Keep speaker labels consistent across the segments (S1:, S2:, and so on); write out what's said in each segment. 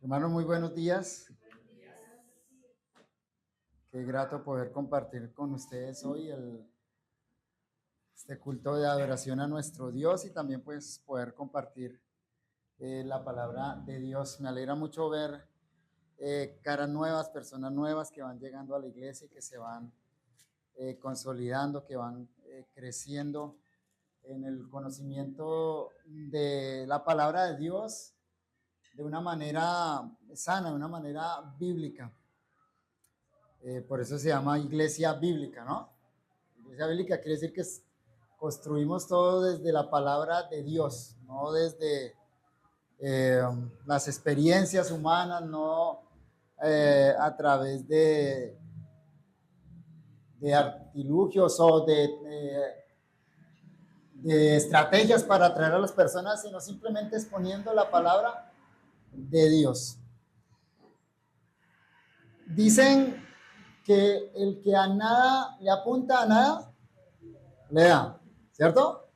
S1: Hermanos, muy buenos días. Qué grato poder compartir con ustedes hoy este culto de adoración a nuestro Dios y también pues poder compartir la palabra de Dios. Me alegra mucho ver caras nuevas, personas nuevas que van llegando a la iglesia y que se van consolidando, que van creciendo en el conocimiento de la palabra de Dios de una manera sana, de una manera bíblica. Por eso se llama iglesia bíblica, ¿no? Iglesia bíblica quiere decir que construimos todo desde la palabra de Dios, no desde las experiencias humanas, no a través de artilugios o de estrategias para atraer a las personas, sino simplemente exponiendo la palabra de Dios. Dicen que el que a nada le apunta, a nada le da, ¿cierto?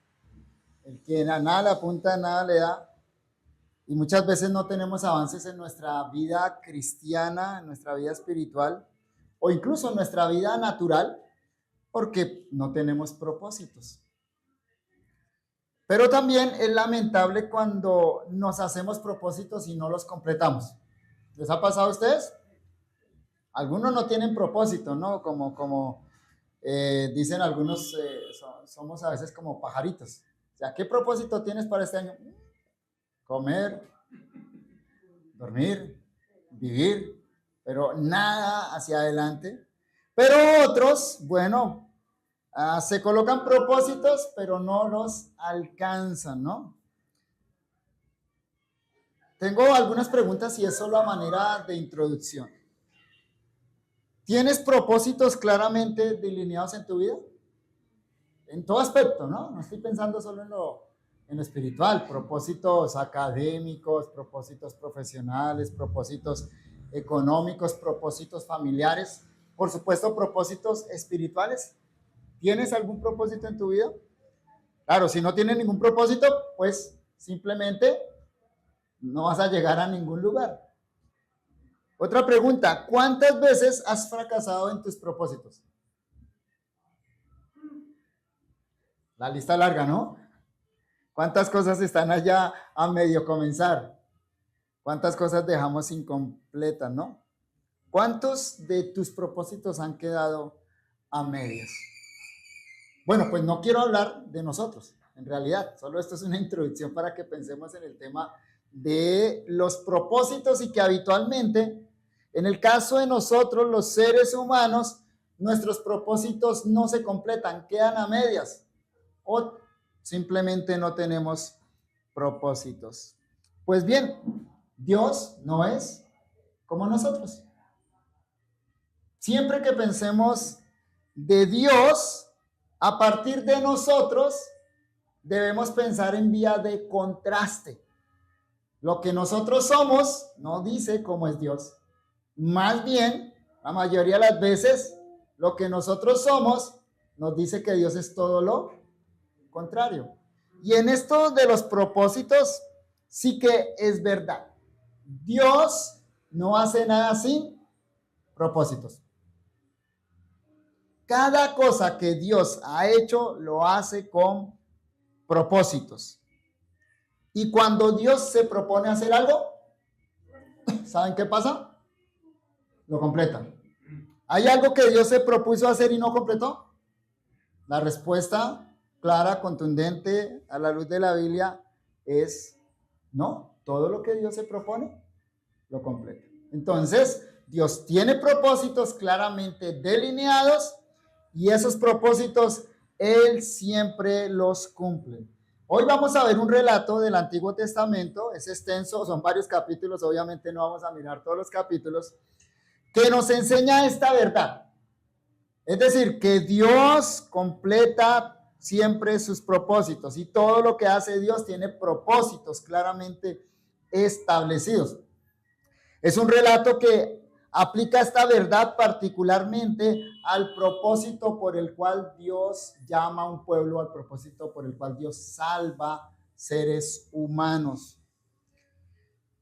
S1: El que a nada le apunta, a nada le da. Y muchas veces no tenemos avances en nuestra vida cristiana, en nuestra vida espiritual, o incluso en nuestra vida natural, porque no tenemos propósitos. Pero también es lamentable cuando nos hacemos propósitos y no los completamos. ¿Les ha pasado a ustedes? Algunos no tienen propósito, ¿no? Como dicen algunos, somos a veces como pajaritos. O sea, ¿qué propósito tienes para este año? Comer, dormir, vivir, pero nada hacia adelante. Pero otros, bueno, se colocan propósitos, pero no los alcanzan, ¿no? Tengo algunas preguntas y es solo a manera de introducción. ¿Tienes propósitos claramente delineados en tu vida? En todo aspecto, ¿no? No estoy pensando solo en lo espiritual, propósitos académicos, propósitos profesionales, propósitos económicos, propósitos familiares, por supuesto, propósitos espirituales. ¿Tienes algún propósito en tu vida? Claro, si no tienes ningún propósito, pues simplemente no vas a llegar a ningún lugar. Otra pregunta, ¿cuántas veces has fracasado en tus propósitos? La lista larga, ¿no? ¿Cuántas cosas están allá a medio comenzar? ¿Cuántas cosas dejamos incompletas, no? ¿Cuántos de tus propósitos han quedado a medias? Bueno, pues no quiero hablar de nosotros, en realidad, solo esto es una introducción para que pensemos en el tema de los propósitos y que habitualmente, en el caso de nosotros, los seres humanos, nuestros propósitos no se completan, quedan a medias o simplemente no tenemos propósitos. Pues bien, Dios no es como nosotros. Siempre que pensemos de Dios, a partir de nosotros, debemos pensar en vía de contraste. Lo que nosotros somos no dice cómo es Dios. Más bien, la mayoría de las veces, lo que nosotros somos nos dice que Dios es todo lo contrario. Y en esto de los propósitos, sí que es verdad. Dios no hace nada sin propósitos. Cada cosa que Dios ha hecho, lo hace con propósitos. Y cuando Dios se propone hacer algo, ¿saben qué pasa? Lo completa. ¿Hay algo que Dios se propuso hacer y no completó? La respuesta clara, contundente, a la luz de la Biblia, es no. Todo lo que Dios se propone, lo completa. Entonces, Dios tiene propósitos claramente delineados y esos propósitos Él siempre los cumple. Hoy vamos a ver un relato del Antiguo Testamento, es extenso, son varios capítulos, obviamente no vamos a mirar todos los capítulos, que nos enseña esta verdad. Es decir, que Dios completa siempre sus propósitos y todo lo que hace Dios tiene propósitos claramente establecidos. Es un relato que aplica esta verdad particularmente al propósito por el cual Dios llama a un pueblo, al propósito por el cual Dios salva seres humanos.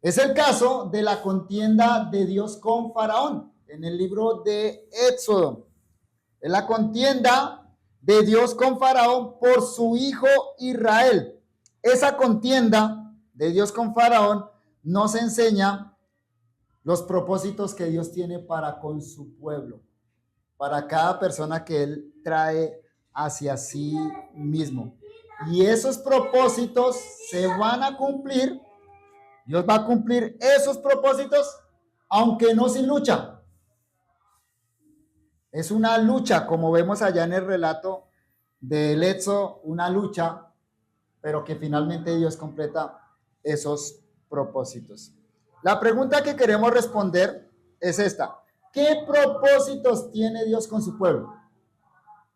S1: Es el caso de la contienda de Dios con Faraón en el libro de Éxodo. Es la contienda de Dios con Faraón por su hijo Israel. Esa contienda de Dios con Faraón nos enseña los propósitos que Dios tiene para con su pueblo, para cada persona que Él trae hacia sí mismo. Y esos propósitos se van a cumplir. Dios va a cumplir esos propósitos, aunque no sin lucha. Es una lucha, como vemos allá en el relato del Éxodo, una lucha, pero que finalmente Dios completa esos propósitos. La pregunta que queremos responder es esta: ¿qué propósitos tiene Dios con su pueblo?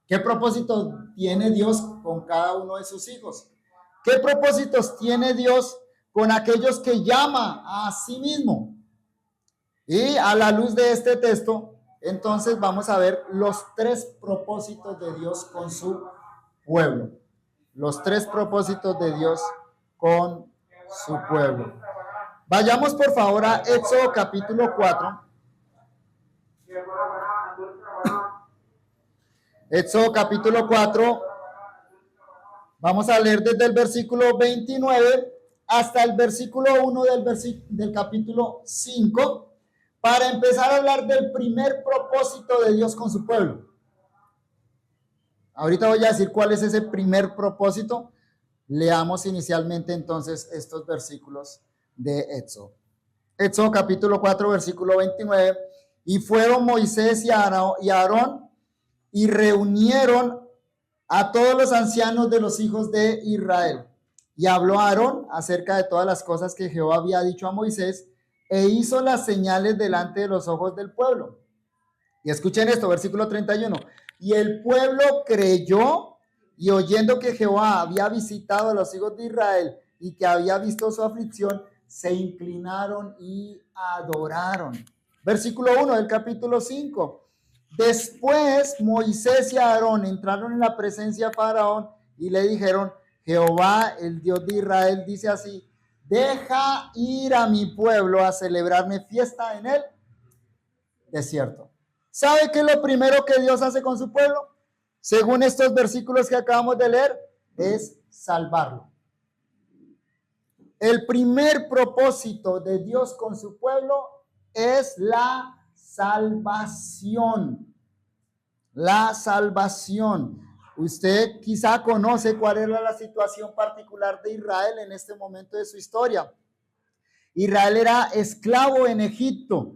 S1: ¿Qué propósitos tiene Dios con cada uno de sus hijos? ¿Qué propósitos tiene Dios con aquellos que llama a sí mismo? Y a la luz de este texto, entonces vamos a ver los 3 propósitos de Dios con su pueblo. Los 3 propósitos de Dios con su pueblo. Vayamos por favor a Éxodo capítulo 4. Éxodo capítulo 4. Vamos a leer desde el versículo 29 hasta el versículo 1 del capítulo 5 para empezar a hablar del primer propósito de Dios con su pueblo. Ahorita voy a decir cuál es ese primer propósito. Leamos inicialmente entonces estos versículos de Éxodo. Éxodo capítulo 4, versículo 29. Y fueron Moisés y Aarón y reunieron a todos los ancianos de los hijos de Israel. Y habló a Aarón acerca de todas las cosas que Jehová había dicho a Moisés e hizo las señales delante de los ojos del pueblo. Y escuchen esto, versículo 31. Y el pueblo creyó, y oyendo que Jehová había visitado a los hijos de Israel y que había visto su aflicción, se inclinaron y adoraron. Versículo 1 del capítulo 5. Después Moisés y Aarón entraron en la presencia de Faraón y le dijeron: Jehová, el Dios de Israel, dice así: deja ir a mi pueblo a celebrarme fiesta en el desierto. ¿Sabe qué es lo primero que Dios hace con su pueblo? Según estos versículos que acabamos de leer, es salvarlo. El primer propósito de Dios con su pueblo es la salvación. La salvación. Usted quizá conoce cuál era la situación particular de Israel en este momento de su historia. Israel era esclavo en Egipto.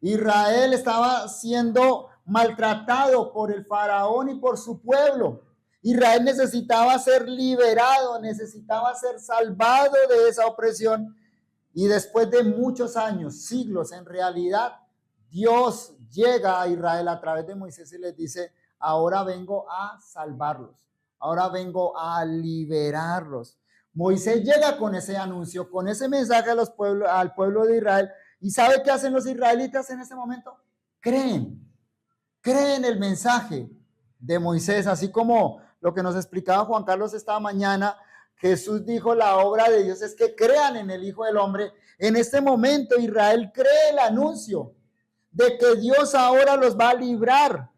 S1: Israel estaba siendo maltratado por el faraón y por su pueblo. Israel necesitaba ser liberado, necesitaba ser salvado de esa opresión. Y después de muchos años, siglos en realidad, Dios llega a Israel a través de Moisés y les dice: ahora vengo a salvarlos, ahora vengo a liberarlos. Moisés llega con ese anuncio, con ese mensaje al pueblo de Israel. ¿Y sabe qué hacen los israelitas en ese momento? Creen el mensaje de Moisés, así como lo que nos explicaba Juan Carlos esta mañana. Jesús dijo: la obra de Dios es que crean en el Hijo del Hombre. En este momento Israel cree el anuncio de que Dios ahora los va a librar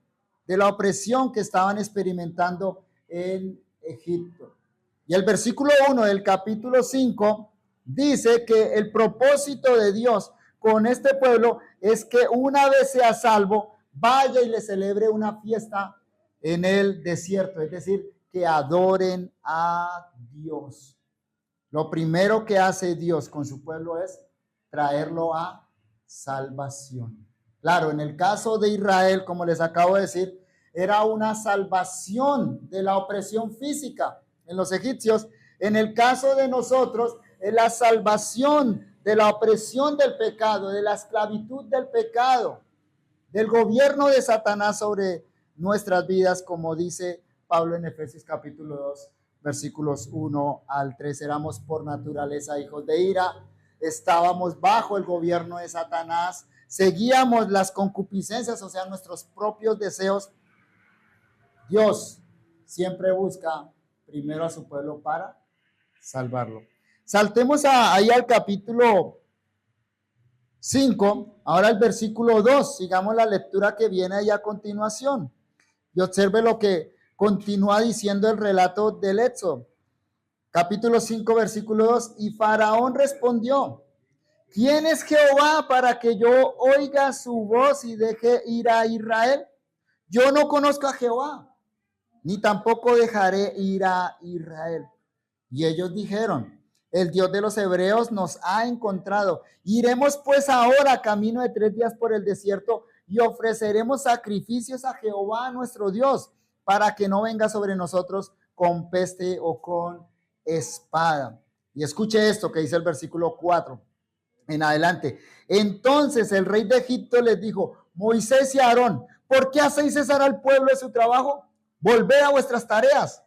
S1: de la opresión que estaban experimentando en Egipto. Y el versículo 1 del capítulo 5 dice que el propósito de Dios con este pueblo es que una vez sea salvo, vaya y le celebre una fiesta en el desierto, es decir, que adoren a Dios. Lo primero que hace Dios con su pueblo es traerlo a salvación. Claro, en el caso de Israel, como les acabo de decir, era una salvación de la opresión física en los egipcios. En el caso de nosotros, es la salvación de la opresión del pecado, de la esclavitud del pecado, del gobierno de Satanás sobre nuestras vidas, como dice Pablo en Efesios capítulo 2, versículos 1 al 3. Éramos por naturaleza hijos de ira, estábamos bajo el gobierno de Satanás, seguíamos las concupiscencias, o sea, nuestros propios deseos. Dios siempre busca primero a su pueblo para salvarlo. Saltemos ahí al capítulo 5, ahora el versículo 2, sigamos la lectura que viene ahí a continuación. Y observe lo que continúa diciendo el relato del Éxodo. Capítulo 5, versículo 2, y Faraón respondió, ¿quién es Jehová para que yo oiga su voz y deje ir a Israel? Yo no conozco a Jehová, ni tampoco dejaré ir a Israel. Y ellos dijeron, el Dios de los hebreos nos ha encontrado. Iremos pues ahora camino de 3 días por el desierto y ofreceremos sacrificios a Jehová nuestro Dios, para que no venga sobre nosotros con peste o con espada. Y escuche esto que dice el versículo 4 en adelante. Entonces el rey de Egipto les dijo, Moisés y Aarón, ¿por qué hacéis cesar al pueblo de su trabajo? Volved a vuestras tareas.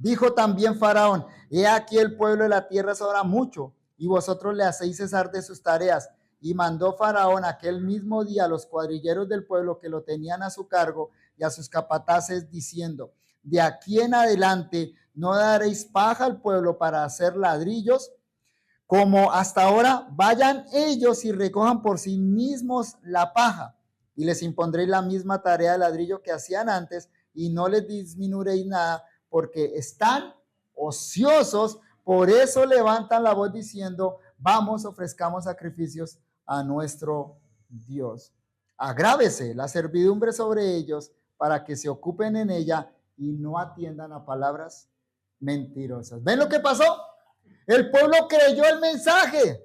S1: Dijo también Faraón, he aquí el pueblo de la tierra sobra mucho, y vosotros le hacéis cesar de sus tareas. Y mandó Faraón aquel mismo día a los cuadrilleros del pueblo que lo tenían a su cargo y a sus capataces, diciendo, de aquí en adelante no daréis paja al pueblo para hacer ladrillos, como hasta ahora. Vayan ellos y recojan por sí mismos la paja, y les impondréis la misma tarea de ladrillo que hacían antes, y no les disminuiréis nada, porque están ociosos. Por eso levantan la voz diciendo, vamos, ofrezcamos sacrificios a nuestro Dios. Agrávese la servidumbre sobre ellos para que se ocupen en ella y no atiendan a palabras mentirosas. ¿Ven lo que pasó? El pueblo creyó el mensaje.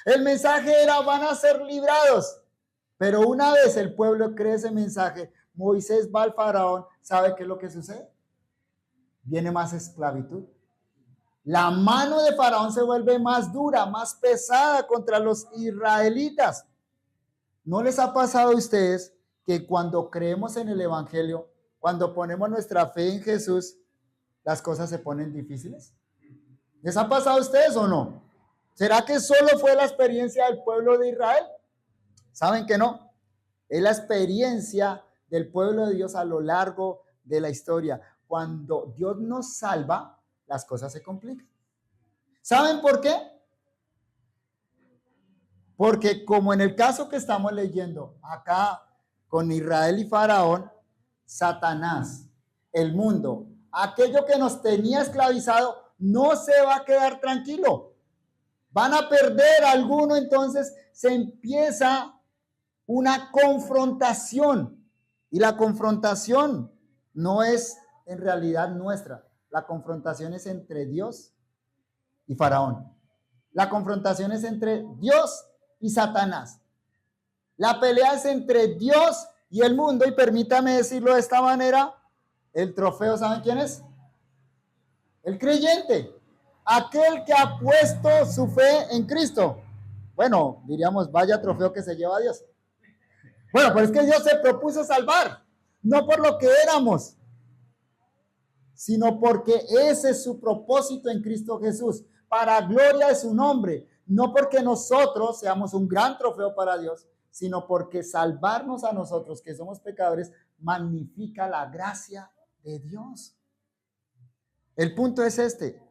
S1: El mensaje era, van a ser librados. Pero una vez el pueblo cree ese mensaje, Moisés va al faraón. ¿Sabe qué es lo que sucede? Viene más esclavitud. La mano de Faraón se vuelve más dura, más pesada contra los israelitas. ¿No les ha pasado a ustedes que cuando creemos en el evangelio, cuando ponemos nuestra fe en Jesús, las cosas se ponen difíciles? ¿Les ha pasado a ustedes o no? ¿Será que solo fue la experiencia del pueblo de Israel? ¿Saben que no? Es la experiencia del pueblo de Dios a lo largo de la historia. Cuando Dios nos salva, las cosas se complican. ¿Saben por qué? Porque como en el caso que estamos leyendo acá con Israel y Faraón, Satanás, el mundo, aquello que nos tenía esclavizado, no se va a quedar tranquilo. Van a perder alguno, entonces se empieza una confrontación. Y la confrontación no es en realidad nuestra. La confrontación es entre Dios y Faraón. La confrontación es entre Dios y Satanás. La pelea es entre Dios y el mundo. Y permítame decirlo de esta manera, el trofeo, ¿saben quién es? El creyente. Aquel que ha puesto su fe en Cristo. Bueno, diríamos, vaya trofeo que se lleva a Dios. Bueno, pero es que Dios se propuso salvar, no por lo que éramos, sino porque ese es su propósito en Cristo Jesús, para gloria de su nombre, no porque nosotros seamos un gran trofeo para Dios, sino porque salvarnos a nosotros, que somos pecadores, magnifica la gracia de Dios. El punto es este: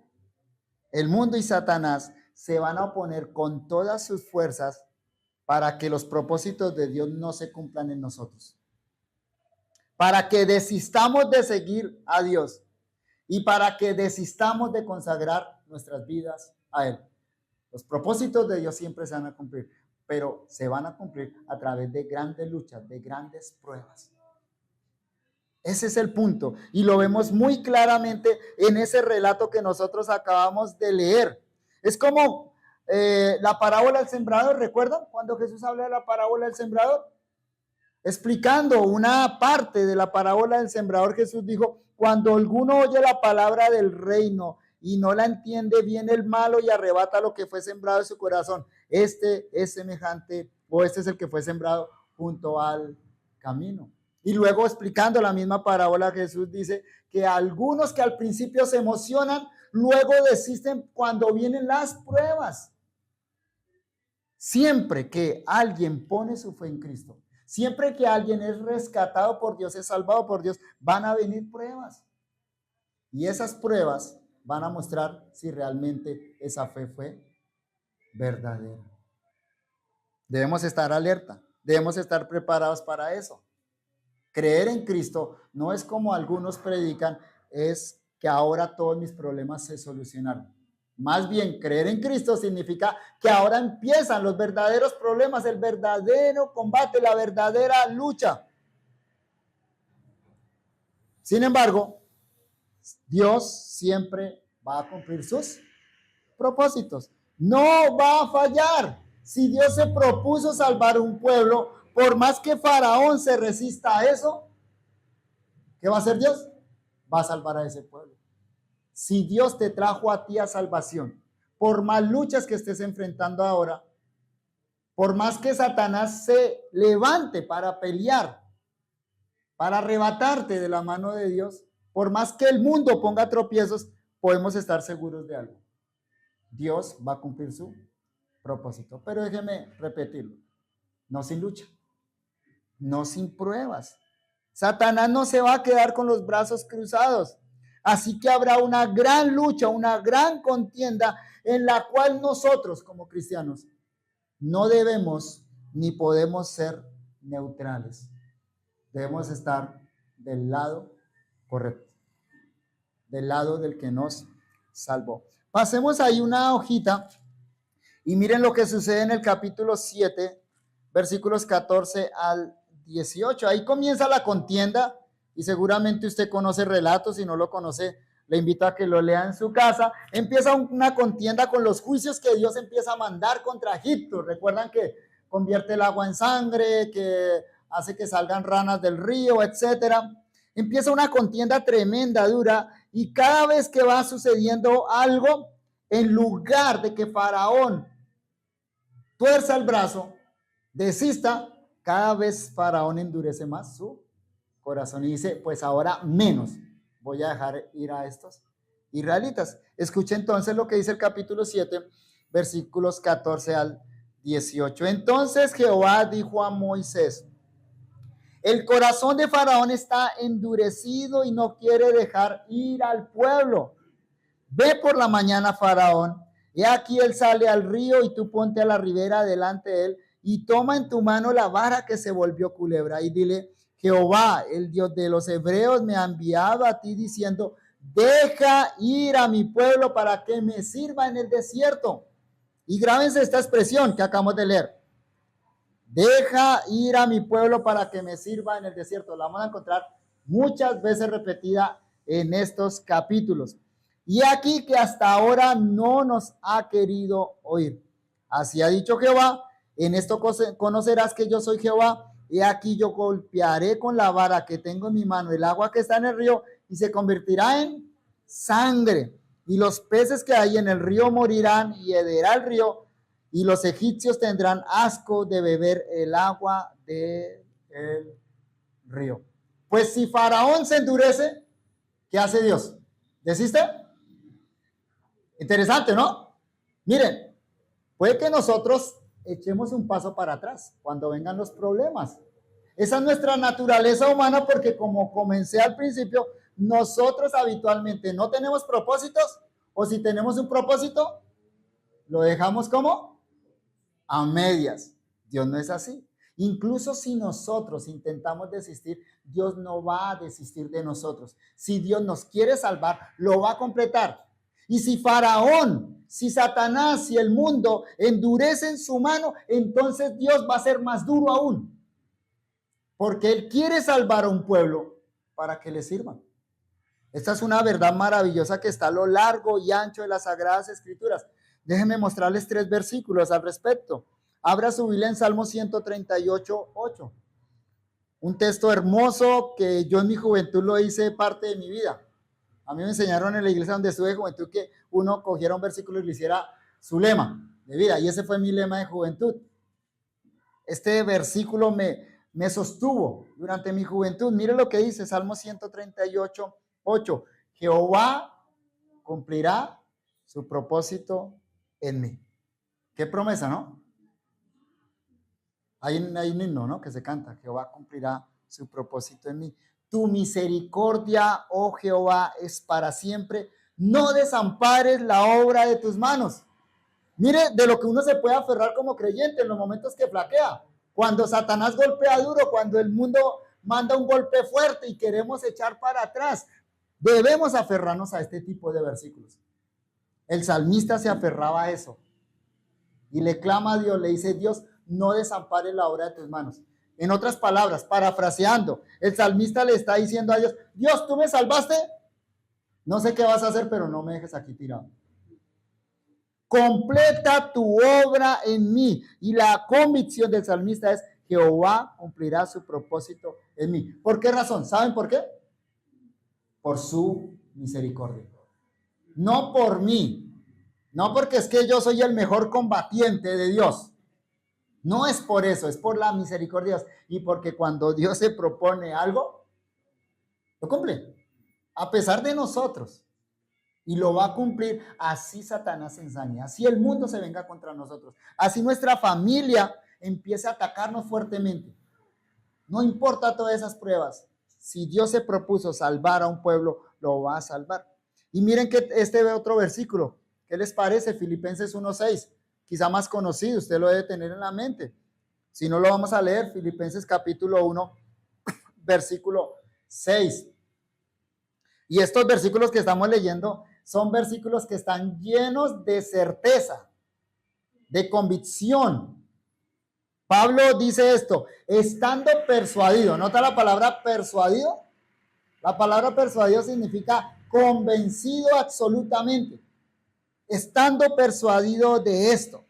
S1: el mundo y Satanás se van a oponer con todas sus fuerzas para que los propósitos de Dios no se cumplan en nosotros, para que desistamos de seguir a Dios y para que desistamos de consagrar nuestras vidas a Él. Los propósitos de Dios siempre se van a cumplir, pero se van a cumplir a través de grandes luchas, de grandes pruebas. Ese es el punto, y lo vemos muy claramente en ese relato que nosotros acabamos de leer. Es como la parábola del sembrador. ¿Recuerdan cuando Jesús habla de la parábola del sembrador? Explicando una parte de la parábola del sembrador, Jesús dijo: cuando alguno oye la palabra del reino y no la entiende, viene el malo y arrebata lo que fue sembrado en su corazón. Este es semejante, o este es el que fue sembrado junto al camino. Y luego, explicando la misma parábola, Jesús dice que algunos que al principio se emocionan, luego desisten cuando vienen las pruebas. Siempre que alguien pone su fe en Cristo, siempre que alguien es rescatado por Dios, es salvado por Dios, van a venir pruebas. Y esas pruebas van a mostrar si realmente esa fe fue verdadera. Debemos estar alerta, debemos estar preparados para eso. Creer en Cristo no es como algunos predican, es que ahora todos mis problemas se solucionaron. Más bien, creer en Cristo significa que ahora empiezan los verdaderos problemas, el verdadero combate, la verdadera lucha. Sin embargo, Dios siempre va a cumplir sus propósitos. No va a fallar. Si Dios se propuso salvar un pueblo, por más que Faraón se resista a eso, ¿qué va a hacer Dios? Va a salvar a ese pueblo. Si Dios te trajo a ti a salvación, por más luchas que estés enfrentando ahora, por más que Satanás se levante para pelear, para arrebatarte de la mano de Dios, por más que el mundo ponga tropiezos, podemos estar seguros de algo. Dios va a cumplir su propósito. Pero déjeme repetirlo. No sin lucha, no sin pruebas. Satanás no se va a quedar con los brazos cruzados. Así que habrá una gran lucha, una gran contienda en la cual nosotros como cristianos no debemos ni podemos ser neutrales. Debemos estar del lado correcto, del lado del que nos salvó. Pasemos ahí una hojita y miren lo que sucede en el capítulo 7, versículos 14 al 18. Ahí comienza la contienda y seguramente usted conoce relatos, si no lo conoce, le invito a que lo lea en su casa. Empieza una contienda con los juicios que Dios empieza a mandar contra Egipto. Recuerdan que convierte el agua en sangre, que hace que salgan ranas del río, etcétera. Empieza una contienda tremenda, dura, y cada vez que va sucediendo algo, en lugar de que Faraón tuerza el brazo, desista, cada vez Faraón endurece más su corazón y dice, pues ahora menos voy a dejar ir a estos israelitas. Escuche entonces lo que dice el capítulo 7, versículos 14 al 18. Entonces Jehová dijo a Moisés, el corazón de Faraón está endurecido y no quiere dejar ir al pueblo. Ve por la mañana, Faraón, he aquí él sale al río y tú ponte a la ribera delante de él y toma en tu mano la vara que se volvió culebra y dile, Jehová, el Dios de los hebreos, me ha enviado a ti diciendo, deja ir a mi pueblo para que me sirva en el desierto. Y grábense esta expresión que acabamos de leer. Deja ir a mi pueblo para que me sirva en el desierto. La vamos a encontrar muchas veces repetida en estos capítulos. Y aquí que hasta ahora no nos ha querido oír. Así ha dicho Jehová, en esto conocerás que yo soy Jehová. Y aquí yo golpearé con la vara que tengo en mi mano el agua que está en el río y se convertirá en sangre. Y los peces que hay en el río morirán y hederá el río. Y los egipcios tendrán asco de beber el agua del río. Pues si Faraón se endurece, ¿qué hace Dios? ¿Desiste? Interesante, ¿no? Miren, puede que nosotros echemos un paso para atrás cuando vengan los problemas. Esa es nuestra naturaleza humana porque como comencé al principio, nosotros habitualmente no tenemos propósitos o si tenemos un propósito, lo dejamos como a medias. Dios no es así. Incluso si nosotros intentamos desistir, Dios no va a desistir de nosotros. Si Dios nos quiere salvar, lo va a completar. Y si Faraón, si Satanás, si el mundo endurecen su mano, entonces Dios va a ser más duro aún. Porque Él quiere salvar a un pueblo para que le sirvan. Esta es una verdad maravillosa que está a lo largo y ancho de las Sagradas Escrituras. Déjenme mostrarles 3 versículos al respecto. Abra su Biblia en Salmo 138:8. Un texto hermoso que yo en mi juventud lo hice parte de mi vida. A mí me enseñaron en la iglesia donde estuve de juventud que uno cogiera un versículo y lo hiciera su lema de vida. Y ese fue mi lema de juventud. Este versículo me sostuvo durante mi juventud. Mire lo que dice Salmo 138:8. Jehová cumplirá su propósito en mí. Qué promesa, ¿no? Hay un himno, ¿no? Que se canta. Jehová cumplirá su propósito en mí. Tu misericordia, oh Jehová, es para siempre. no desampares la obra de tus manos. Mire, de lo que uno se puede aferrar como creyente en los momentos que flaquea. Cuando Satanás golpea duro, cuando el mundo manda un golpe fuerte y queremos echar para atrás, debemos aferrarnos a este tipo de versículos. El salmista se aferraba a eso y le clama a Dios, le dice: Dios, no desampares la obra de tus manos. En otras palabras, parafraseando, el salmista le está diciendo a Dios: Dios, tú me salvaste, no sé qué vas a hacer, pero no me dejes aquí tirado. Completa tu obra en mí. Y la convicción del salmista es: Jehová cumplirá su propósito en mí. ¿Por qué razón? ¿Saben por qué? Por su misericordia. No por mí. No porque es que yo soy el mejor combatiente de Dios. No es por eso, es por la misericordia de Dios. Y porque cuando Dios se propone algo, lo cumple. A pesar de nosotros. Y lo va a cumplir. Así Satanás se ensañe, así el mundo se venga contra nosotros, así nuestra familia empiece a atacarnos fuertemente. No importa todas esas pruebas. Si Dios se propuso salvar a un pueblo, lo va a salvar. Y miren que este otro versículo. ¿Qué les parece? Filipenses 1:6. Quizá más conocido, usted lo debe tener en la mente. Si no, lo vamos a leer. Filipenses capítulo 1, versículo 6. Y estos versículos que estamos leyendo son versículos que están llenos de certeza, de convicción. Pablo dice esto: estando persuadido. ¿Nota la palabra persuadido? La palabra persuadido significa convencido absolutamente. Estando persuadido de esto,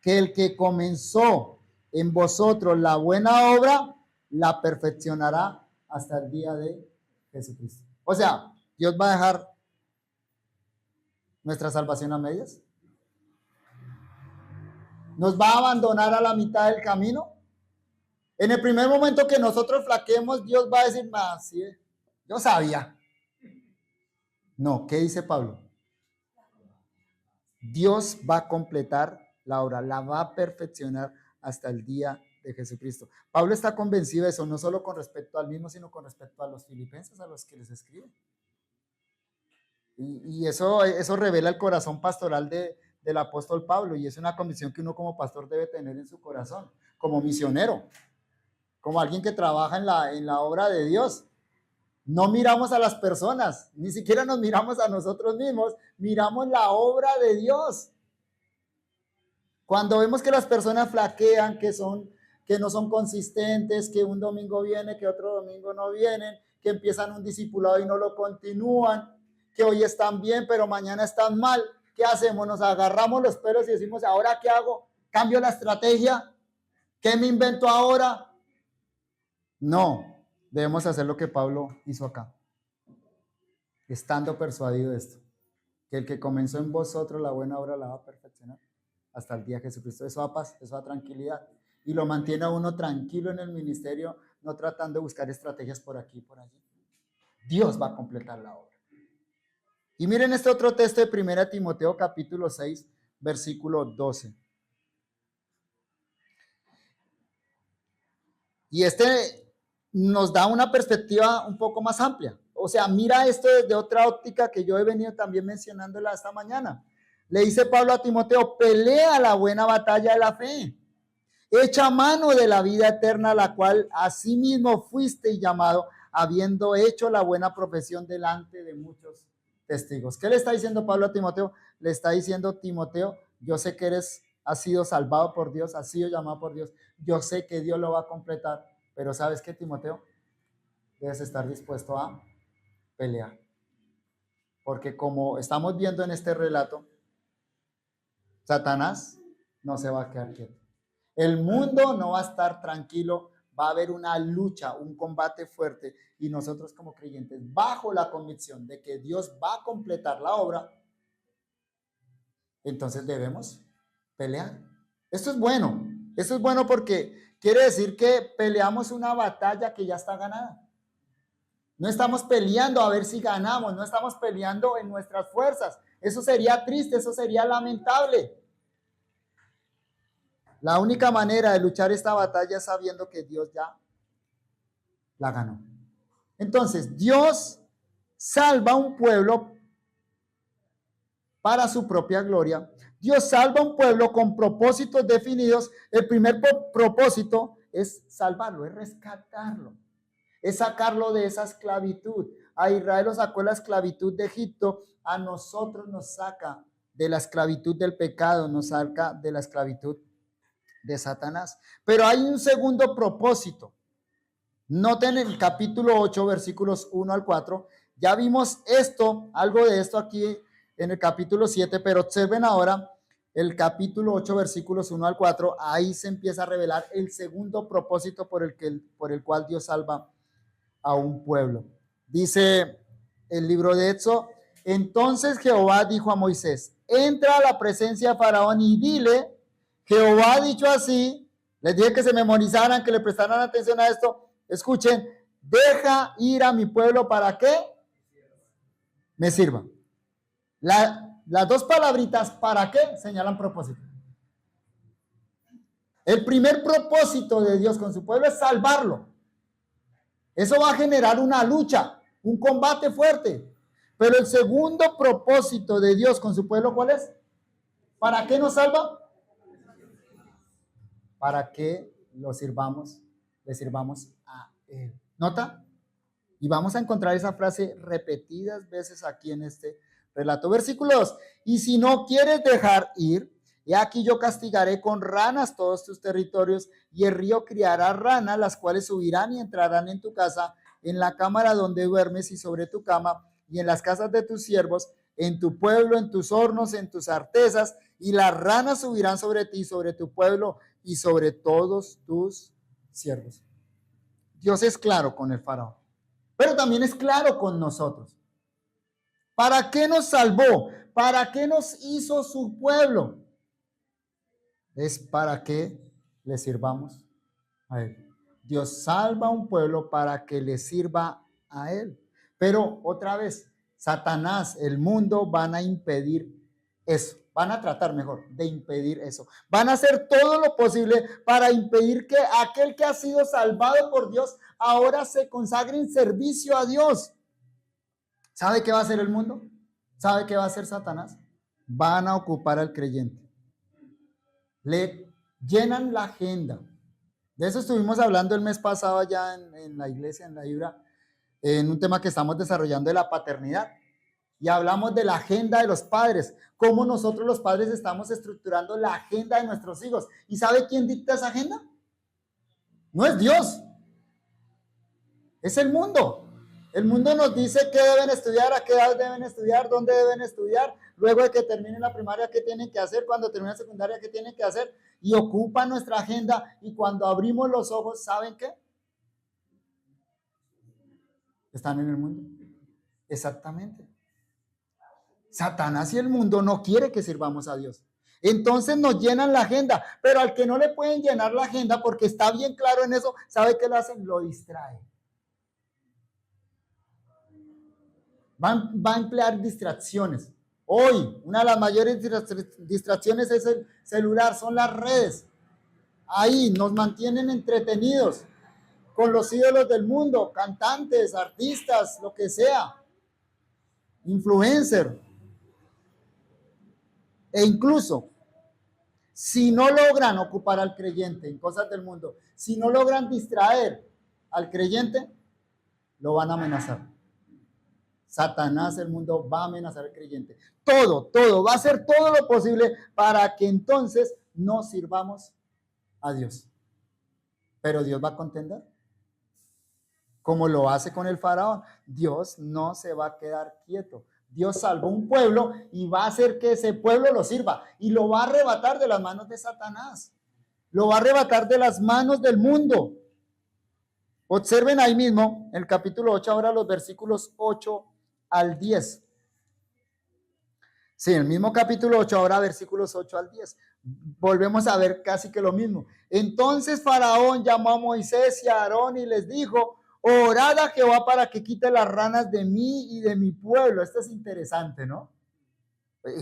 S1: que el que comenzó en vosotros la buena obra, la perfeccionará hasta el día de Jesucristo. O sea, Dios va a dejar nuestra salvación a medias. ¿Nos va a abandonar a la mitad del camino? En el primer momento que nosotros flaquemos, Dios va a decir: sí, yo sabía. No, ¿qué dice Pablo? Dios va a completar la obra, la va a perfeccionar hasta el día de Jesucristo. Pablo está convencido de eso, no solo con respecto al mismo, sino con respecto a los filipenses, a los que les escribe. Y eso revela el corazón pastoral del apóstol Pablo, y es una convicción que uno como pastor debe tener en su corazón, como misionero, como alguien que trabaja en la obra de Dios. No miramos a las personas, ni siquiera nos miramos a nosotros mismos, miramos la obra de Dios. Cuando vemos que las personas flaquean, que no son consistentes, que un domingo viene, que otro domingo no vienen, que empiezan un discipulado y no lo continúan, que hoy están bien, pero mañana están mal, ¿qué hacemos? Nos agarramos los pelos y decimos: ¿ahora qué hago? ¿Cambio la estrategia? ¿Qué me invento ahora? No, debemos hacer lo que Pablo hizo acá, estando persuadido de esto, que el que comenzó en vosotros la buena obra la va a perfeccionar hasta el día de Jesucristo. Eso da paz, eso da tranquilidad, y lo mantiene a uno tranquilo en el ministerio, no tratando de buscar estrategias por aquí y por allí. Dios va a completar la obra. Y miren este otro texto de 1 Timoteo capítulo 6, versículo 12. Y este nos da una perspectiva un poco más amplia. O sea, mira esto desde otra óptica que yo he venido también mencionándola esta mañana. Le dice Pablo a Timoteo: pelea la buena batalla de la fe. Echa mano de la vida eterna, la cual asimismo fuiste llamado, habiendo hecho la buena profesión delante de muchos testigos. ¿Qué le está diciendo Pablo a Timoteo? Le está diciendo: Timoteo, yo sé que has sido salvado por Dios, has sido llamado por Dios. Yo sé que Dios lo va a completar, pero ¿sabes qué, Timoteo? Debes estar dispuesto a pelear. Porque como estamos viendo en este relato, Satanás no se va a quedar quieto. El mundo no va a estar tranquilo, va a haber una lucha, un combate fuerte, y nosotros como creyentes, bajo la convicción de que Dios va a completar la obra, entonces debemos pelear. Esto es bueno porque quiere decir que peleamos una batalla que ya está ganada. No estamos peleando a ver si ganamos, no estamos peleando en nuestras fuerzas. Eso sería triste, eso sería lamentable. La única manera de luchar esta batalla es sabiendo que Dios ya la ganó. Entonces, Dios salva a un pueblo para su propia gloria. Dios salva a un pueblo con propósitos definidos. El primer propósito es salvarlo, es rescatarlo, es sacarlo de esa esclavitud. A Israel lo sacó la esclavitud de Egipto, a nosotros nos saca de la esclavitud del pecado, nos saca de la esclavitud de Satanás. Pero hay un segundo propósito. Noten el capítulo 8, versículos 1 al 4. Ya vimos esto, algo de esto aquí en el capítulo 7, pero observen ahora el capítulo 8, versículos 1 al 4. Ahí se empieza a revelar el segundo propósito por el cual Dios salva a un pueblo. Dice el libro de Éxodo: entonces Jehová dijo a Moisés: entra a la presencia de Faraón y dile, Jehová ha dicho así. Les dije que se memorizaran, que le prestaran atención a esto. Escuchen: deja ir a mi pueblo para que me sirva. Las dos palabritas ¿para qué? Señalan propósito. El primer propósito de Dios con su pueblo es salvarlo. Eso va a generar una lucha, un combate fuerte. Pero el segundo propósito de Dios con su pueblo, ¿cuál es? ¿Para qué nos salva? Para que lo sirvamos, le sirvamos a Él. ¿Nota? Y vamos a encontrar esa frase repetidas veces aquí en este relato. Versículo 2. Y si no quieres dejar ir, he aquí yo castigaré con ranas todos tus territorios, y el río criará ranas, las cuales subirán y entrarán en tu casa, en la cámara donde duermes y sobre tu cama, y en las casas de tus siervos, en tu pueblo, en tus hornos, en tus artesas, y las ranas subirán sobre ti, sobre tu pueblo y sobre todos tus siervos. Dios es claro con el faraón, pero también es claro con nosotros. ¿Para qué nos salvó? ¿Para qué nos hizo su pueblo? Es para que le sirvamos a Él. Dios salva a un pueblo para que le sirva a Él. Pero otra vez, Satanás, el mundo van a impedir eso. Van a tratar mejor de impedir eso. Van a hacer todo lo posible para impedir que aquel que ha sido salvado por Dios ahora se consagre en servicio a Dios. ¿Sabe qué va a hacer el mundo? ¿Sabe qué va a hacer Satanás? Van a ocupar al creyente. Le llenan la agenda. De eso estuvimos hablando el mes pasado allá en la iglesia, en la Ibra, en un tema que estamos desarrollando de la paternidad. Y hablamos de la agenda de los padres, cómo nosotros los padres estamos estructurando la agenda de nuestros hijos. ¿Y sabe quién dicta esa agenda? No es Dios, es el mundo. El mundo nos dice qué deben estudiar, a qué edad deben estudiar, dónde deben estudiar, luego de que terminen la primaria, qué tienen que hacer, cuando terminen la secundaria, qué tienen que hacer, y ocupan nuestra agenda. Y cuando abrimos los ojos, ¿saben qué? Están en el mundo. Exactamente. Satanás y el mundo no quiere que sirvamos a Dios. Entonces nos llenan la agenda, pero al que no le pueden llenar la agenda porque está bien claro en eso, ¿sabe qué lo hacen? Lo distraen. Va a emplear distracciones. Hoy, una de las mayores distracciones es el celular, son las redes. Ahí nos mantienen entretenidos con los ídolos del mundo, cantantes, artistas, lo que sea, influencer. E incluso, si no logran ocupar al creyente en cosas del mundo, si no logran distraer al creyente, lo van a amenazar. Satanás, el mundo, va a amenazar al creyente. Todo, va a hacer todo lo posible para que entonces no sirvamos a Dios. Pero Dios va a contender. Como lo hace con el faraón. Dios no se va a quedar quieto. Dios salvó un pueblo y va a hacer que ese pueblo lo sirva. Y lo va a arrebatar de las manos de Satanás. Lo va a arrebatar de las manos del mundo. Observen ahí mismo, el capítulo 8, ahora los versículos 8 al 10. Sí, el mismo capítulo 8, ahora versículos 8 al 10. Volvemos a ver casi que lo mismo. Entonces Faraón llamó a Moisés y a Aarón y les dijo: orad a Jehová para que quite las ranas de mí y de mi pueblo. Esto es interesante, ¿no?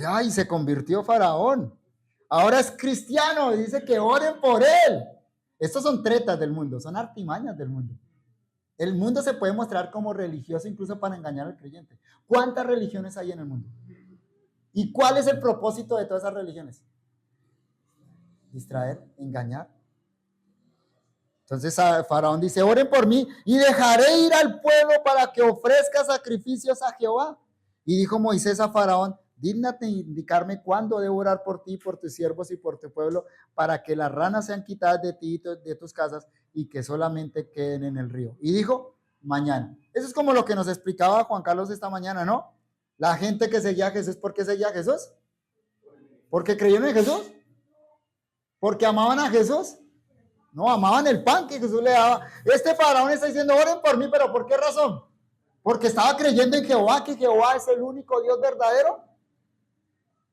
S1: Ay, se convirtió Faraón. Ahora es cristiano y dice que oren por él. Estos son tretas del mundo, son artimañas del mundo. El mundo se puede mostrar como religioso incluso para engañar al creyente. ¿Cuántas religiones hay en el mundo? ¿Y cuál es el propósito de todas esas religiones? Distraer, engañar. Entonces Faraón dice, oren por mí y dejaré ir al pueblo para que ofrezca sacrificios a Jehová. Y dijo Moisés a Faraón, dígnate indicarme cuándo debo orar por ti, por tus siervos y por tu pueblo, para que las ranas sean quitadas de ti y de tus casas y que solamente queden en el río. Y dijo, mañana. Eso es como lo que nos explicaba Juan Carlos esta mañana, ¿no? La gente que seguía a Jesús, ¿por qué seguía a Jesús? ¿Porque creyeron en Jesús? ¿Porque amaban a Jesús? No, amaban el pan que Jesús le daba. Este faraón está diciendo, oren por mí, pero ¿por qué razón? Porque estaba creyendo en Jehová, que Jehová es el único Dios verdadero.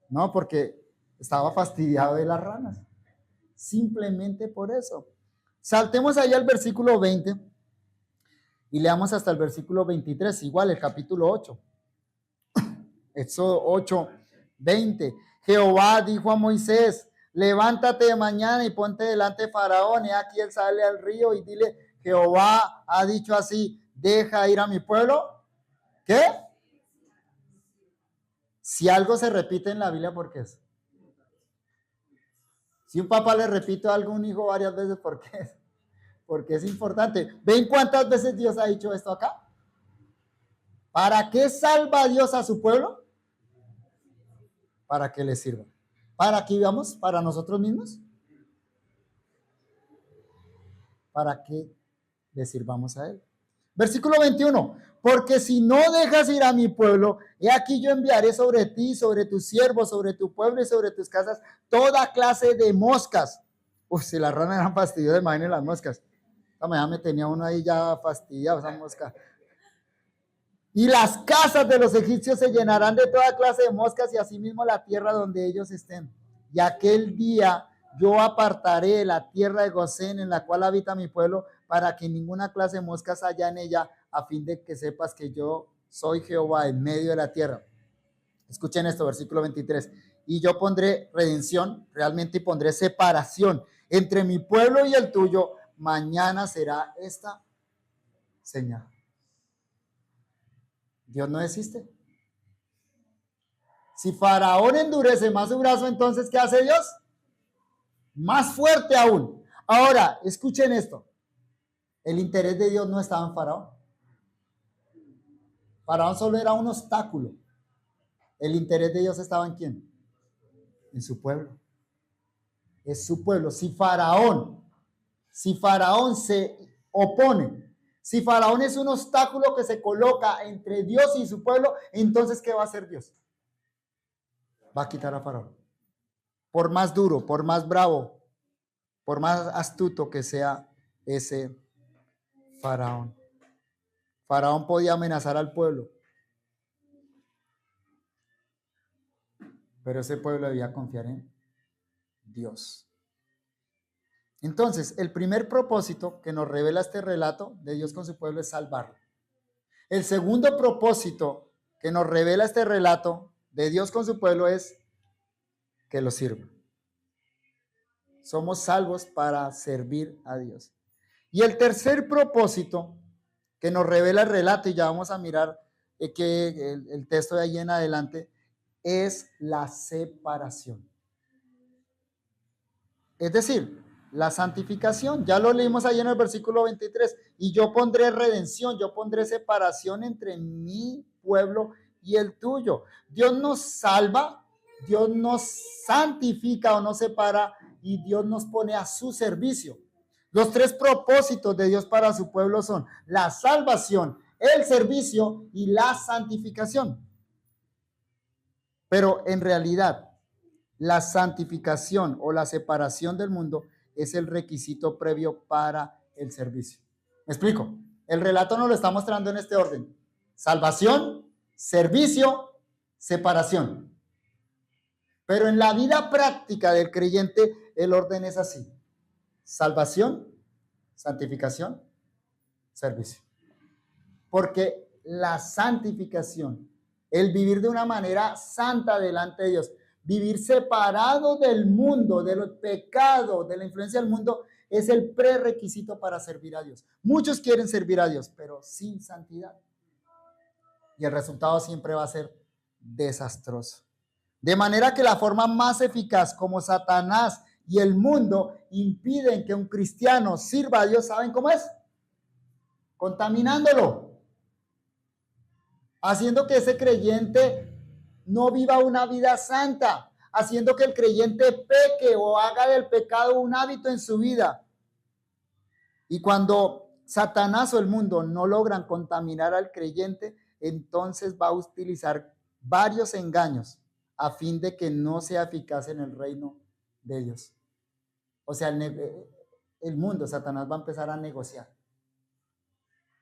S1: No, porque estaba fastidiado de las ranas. Simplemente por eso. Saltemos allá al versículo 20 y leamos hasta el versículo 23, igual el capítulo 8. Éxodo 8, 20. Jehová dijo a Moisés, levántate de mañana y ponte delante de Faraón, y aquí él sale al río y dile, Jehová ha dicho así, deja ir a mi pueblo. ¿Qué? Si algo se repite en la Biblia, ¿por qué es? Si un papá le repite algo a un hijo varias veces, ¿por qué es? Porque es importante. ¿Ven cuántas veces Dios ha dicho esto acá? ¿Para qué salva Dios a su pueblo? Para que le sirva. ¿Para qué vivamos? ¿Para nosotros mismos? Para que le sirvamos a él. Versículo 21. Porque si no dejas ir a mi pueblo, he aquí yo enviaré sobre ti, sobre tus siervos, sobre tu pueblo y sobre tus casas, toda clase de moscas. Uf, si las ranas eran fastidiosas, imaginen las moscas. Esta mañana me tenía uno ahí ya fastidiado, esa mosca. Y las casas de los egipcios se llenarán de toda clase de moscas y asimismo la tierra donde ellos estén. Y aquel día yo apartaré la tierra de Gosén en la cual habita mi pueblo para que ninguna clase de moscas haya en ella, a fin de que sepas que yo soy Jehová en medio de la tierra. Escuchen esto, versículo 23. Y yo pondré redención realmente y pondré separación entre mi pueblo y el tuyo. Mañana será esta señal. Dios no existe. Si Faraón endurece más su brazo, entonces, ¿qué hace Dios? Más fuerte aún. Ahora, escuchen esto. El interés de Dios no estaba en Faraón. Faraón solo era un obstáculo. El interés de Dios estaba en ¿quién? En su pueblo. Es su pueblo. Si Faraón se opone, si Faraón es un obstáculo que se coloca entre Dios y su pueblo, entonces, ¿qué va a hacer Dios? Va a quitar a Faraón. Por más duro, por más bravo, por más astuto que sea ese Faraón. Faraón podía amenazar al pueblo, pero ese pueblo debía confiar en Dios. Entonces, el primer propósito que nos revela este relato de Dios con su pueblo es salvarlo. El segundo propósito que nos revela este relato de Dios con su pueblo es que lo sirva. Somos salvos para servir a Dios. Y el tercer propósito que nos revela el relato, y ya vamos a mirar que el texto de ahí en adelante, es la separación. Es decir, la santificación. Ya lo leímos ahí en el versículo 23. Y yo pondré redención, yo pondré separación entre mi pueblo y el tuyo. Dios nos salva, Dios nos santifica o nos separa y Dios nos pone a su servicio. Los tres propósitos de Dios para su pueblo son la salvación, el servicio y la santificación. Pero en realidad, la santificación o la separación del mundo es el requisito previo para el servicio. ¿Me explico? El relato nos lo está mostrando en este orden: salvación, servicio, separación. Pero en la vida práctica del creyente, el orden es así: salvación, santificación, servicio. Porque la santificación, el vivir de una manera santa delante de Dios, vivir separado del mundo, del pecado, de la influencia del mundo, es el prerequisito para servir a Dios. Muchos quieren servir a Dios, pero sin santidad. Y el resultado siempre va a ser desastroso. De manera que la forma más eficaz como Satanás y el mundo impiden que un cristiano sirva a Dios, ¿saben cómo es? Contaminándolo, haciendo que ese creyente no viva una vida santa, haciendo que el creyente peque o haga del pecado un hábito en su vida. Y cuando Satanás o el mundo no logran contaminar al creyente, entonces va a utilizar varios engaños a fin de que no sea eficaz en el reino de Dios. O sea, el mundo, Satanás va a empezar a negociar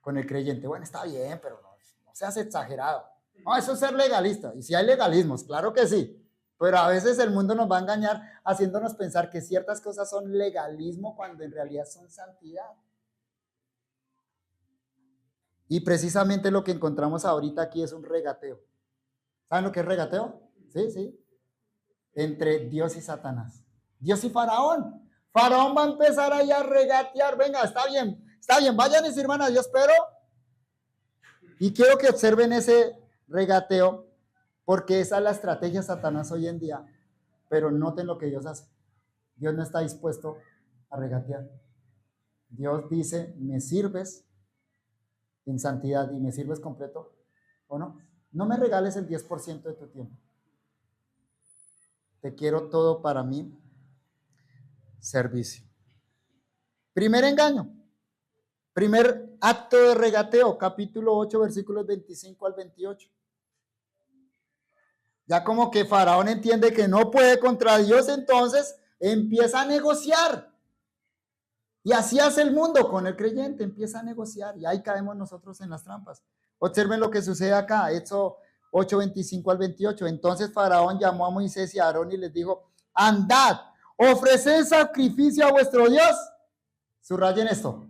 S1: con el creyente. Bueno, está bien, pero no seas exagerado. No, eso es ser legalista. Y si hay legalismos, claro que sí. Pero a veces el mundo nos va a engañar haciéndonos pensar que ciertas cosas son legalismo cuando en realidad son santidad. Y precisamente lo que encontramos ahorita aquí es un regateo. ¿Saben lo que es regateo? Sí, sí. Entre Dios y Satanás. Dios y Faraón. Faraón va a empezar ahí a regatear. Venga, está bien, vayan y sirvan a Dios, pero... Y quiero que observen ese regateo, porque esa es la estrategia de Satanás hoy en día. Pero noten lo que Dios hace. Dios no está dispuesto a regatear. Dios dice, me sirves en santidad y me sirves completo, ¿o no? No me regales el 10% de tu tiempo. Te quiero todo para mí. Servicio. Primer engaño. Primer acto de regateo, capítulo 8, versículos 25 al 28. Ya como que Faraón entiende que no puede contra Dios, entonces empieza a negociar. Y así hace el mundo con el creyente, empieza a negociar. Y ahí caemos nosotros en las trampas. Observen lo que sucede acá, Éxodo 8, 25 al 28. Entonces Faraón llamó a Moisés y a Aarón y les dijo, andad, ofreced sacrificio a vuestro Dios. Subrayen esto,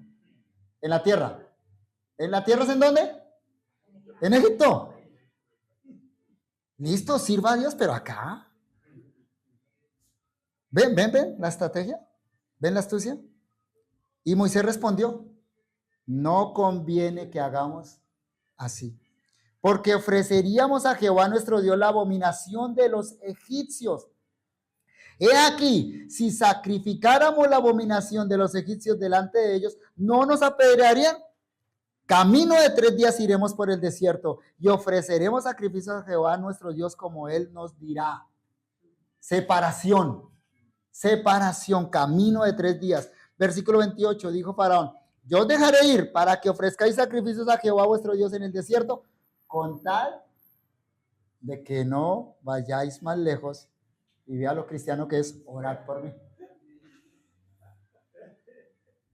S1: en la tierra. ¿En la tierra es en dónde? En Egipto. Listo, sirva a Dios, pero acá. ¿Ven la estrategia? ¿Ven la astucia? Y Moisés respondió, no conviene que hagamos así, porque ofreceríamos a Jehová nuestro Dios la abominación de los egipcios. He aquí, si sacrificáramos la abominación de los egipcios delante de ellos, no nos apedrearían. Camino de 3 días iremos por el desierto y ofreceremos sacrificios a Jehová nuestro Dios como él nos dirá. Separación, camino de 3 días. Versículo 28, dijo Faraón, yo os dejaré ir para que ofrezcáis sacrificios a Jehová vuestro Dios en el desierto, con tal de que no vayáis más lejos. Y vea lo cristiano que es orar por mí.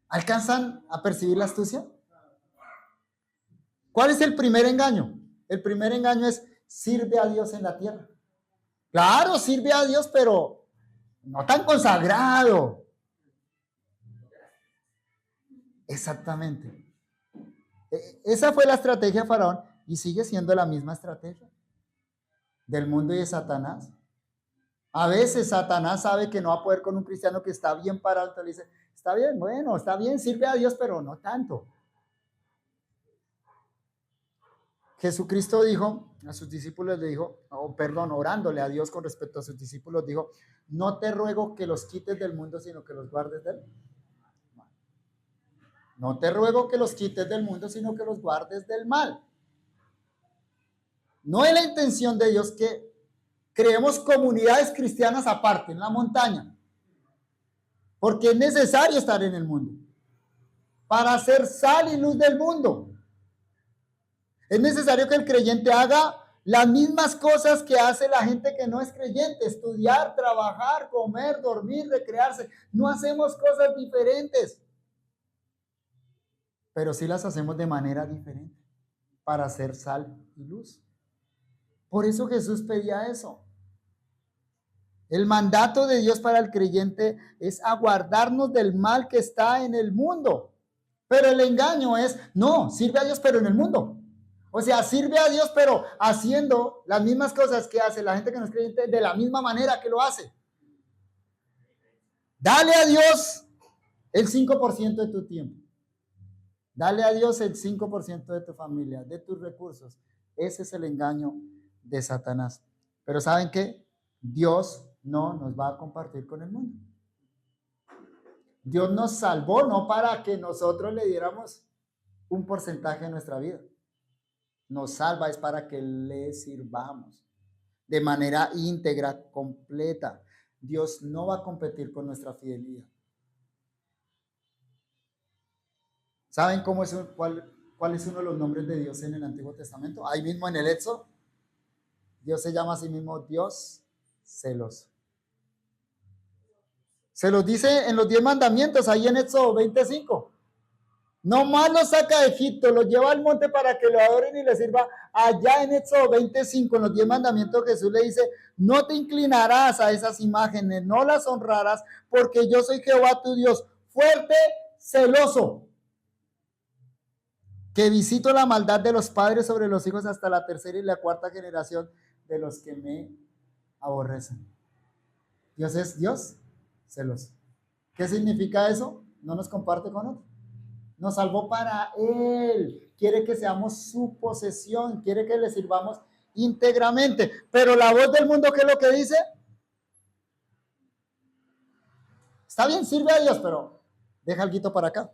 S1: ¿Alcanzan a percibir la astucia? ¿Cuál es el primer engaño? El primer engaño es, sirve a Dios en la tierra. Claro, sirve a Dios, pero no tan consagrado. Exactamente. Esa fue la estrategia de Faraón y sigue siendo la misma estrategia del mundo y de Satanás. A veces Satanás sabe que no va a poder con un cristiano que está bien parado, entonces le dice, está bien, bueno, está bien, sirve a Dios, pero no tanto. Jesucristo dijo a sus discípulos, le dijo, orándole a Dios con respecto a sus discípulos, dijo, no te ruego que los quites del mundo, sino que los guardes del mal. No te ruego que los quites del mundo, sino que los guardes del mal. No es la intención de Dios que creemos comunidades cristianas aparte, en la montaña, porque es necesario estar en el mundo para ser sal y luz del mundo. Es necesario que el creyente haga las mismas cosas que hace la gente que no es creyente: estudiar, trabajar, comer, dormir, recrearse. No hacemos cosas diferentes, pero sí las hacemos de manera diferente para hacer sal y luz. Por eso Jesús pedía eso. El mandato de Dios para el creyente es aguardarnos del mal que está en el mundo. Pero el engaño es, no, sirve a Dios pero en el mundo. O sea, sirve a Dios pero haciendo las mismas cosas que hace la gente que no es creyente de la misma manera que lo hace. Dale a Dios el 5% de tu tiempo. Dale a Dios el 5% de tu familia, de tus recursos. Ese es el engaño de Satanás. Pero ¿saben qué? Dios no nos va a compartir con el mundo. Dios nos salvó no para que nosotros le diéramos un porcentaje de nuestra vida. Nos salva es para que le sirvamos de manera íntegra, completa. Dios no va a competir con nuestra fidelidad. ¿Saben cuál es uno de los nombres de Dios en el Antiguo Testamento? Ahí mismo en el Éxodo, Dios se llama a sí mismo Dios celoso. Se los dice en los 10 mandamientos, ahí en Éxodo 25. No más los saca de Egipto, los lleva al monte para que lo adoren y le sirva. Allá en Éxodo 25, en los 10 mandamientos, Jesús le dice, no te inclinarás a esas imágenes, no las honrarás, porque yo soy Jehová tu Dios, fuerte, celoso, que visito la maldad de los padres sobre los hijos hasta la tercera y la cuarta generación de los que me aborrecen. Dios es Dios celoso. ¿Qué significa eso? No nos comparte con otro. Nos salvó para Él. Quiere que seamos su posesión. Quiere que le sirvamos íntegramente. Pero la voz del mundo, ¿qué es lo que dice? Está bien, sirve a Dios, pero deja algo para acá.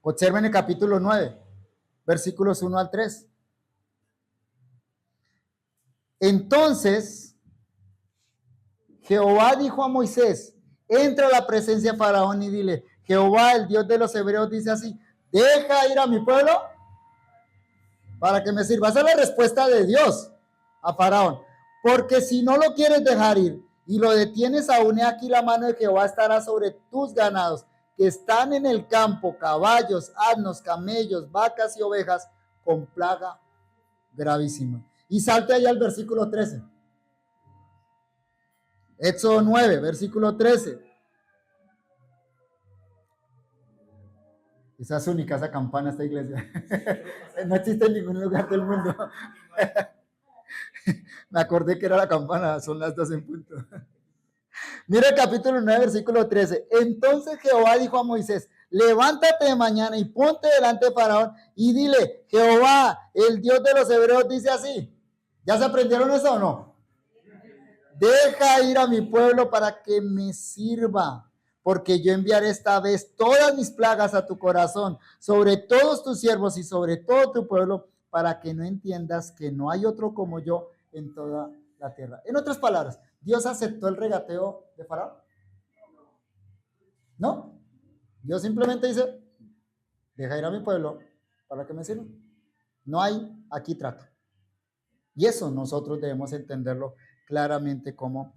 S1: Observen el capítulo 9, versículos 1 al 3. Entonces, Jehová dijo a Moisés, entra a la presencia de Faraón y dile, Jehová, el Dios de los hebreos, dice así, deja ir a mi pueblo para que me sirva. Esa es la respuesta de Dios a Faraón. Porque si no lo quieres dejar ir y lo detienes aún, aquí la mano de Jehová estará sobre tus ganados que están en el campo, caballos, asnos, camellos, vacas y ovejas, con plaga gravísima. Y salte allá al versículo 13. Éxodo 9, versículo 13. Esa es única, esa campana, esta iglesia. No existe en ningún lugar del mundo. Me acordé que era la campana, son las 2 en punto. Mira el capítulo 9, versículo 13. Entonces Jehová dijo a Moisés, levántate de mañana y ponte delante de Faraón y dile, Jehová, el Dios de los hebreos, dice así. ¿Ya se aprendieron eso o no? Deja ir a mi pueblo para que me sirva, porque yo enviaré esta vez todas mis plagas a tu corazón, sobre todos tus siervos y sobre todo tu pueblo, para que no entiendas que no hay otro como yo en toda la tierra. En otras palabras, ¿Dios aceptó el regateo de Faraón? No. Dios simplemente dice, deja ir a mi pueblo para que me sirva. No hay aquí trato. Y eso nosotros debemos entenderlo claramente como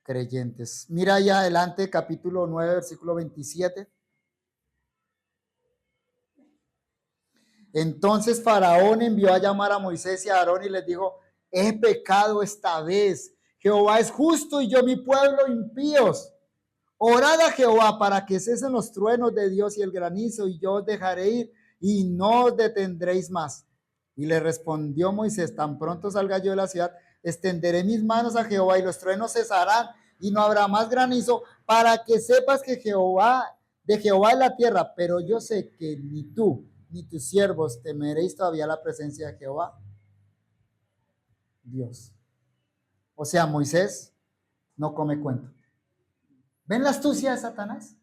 S1: creyentes. Mira ahí adelante, capítulo 9, versículo 27. Entonces Faraón envió a llamar a Moisés y a Aarón y les dijo, he pecado esta vez. Jehová es justo y yo mi pueblo impíos. Orad a Jehová para que cesen los truenos de Dios y el granizo, y yo os dejaré ir y no os detendréis más. Y le respondió Moisés, tan pronto salga yo de la ciudad, extenderé mis manos a Jehová y los truenos cesarán y no habrá más granizo, para que sepas que de Jehová es la tierra. Pero yo sé que ni tú ni tus siervos temeréis todavía la presencia de Jehová Dios. O sea, Moisés no come cuento. ¿Ven la astucia de Satanás?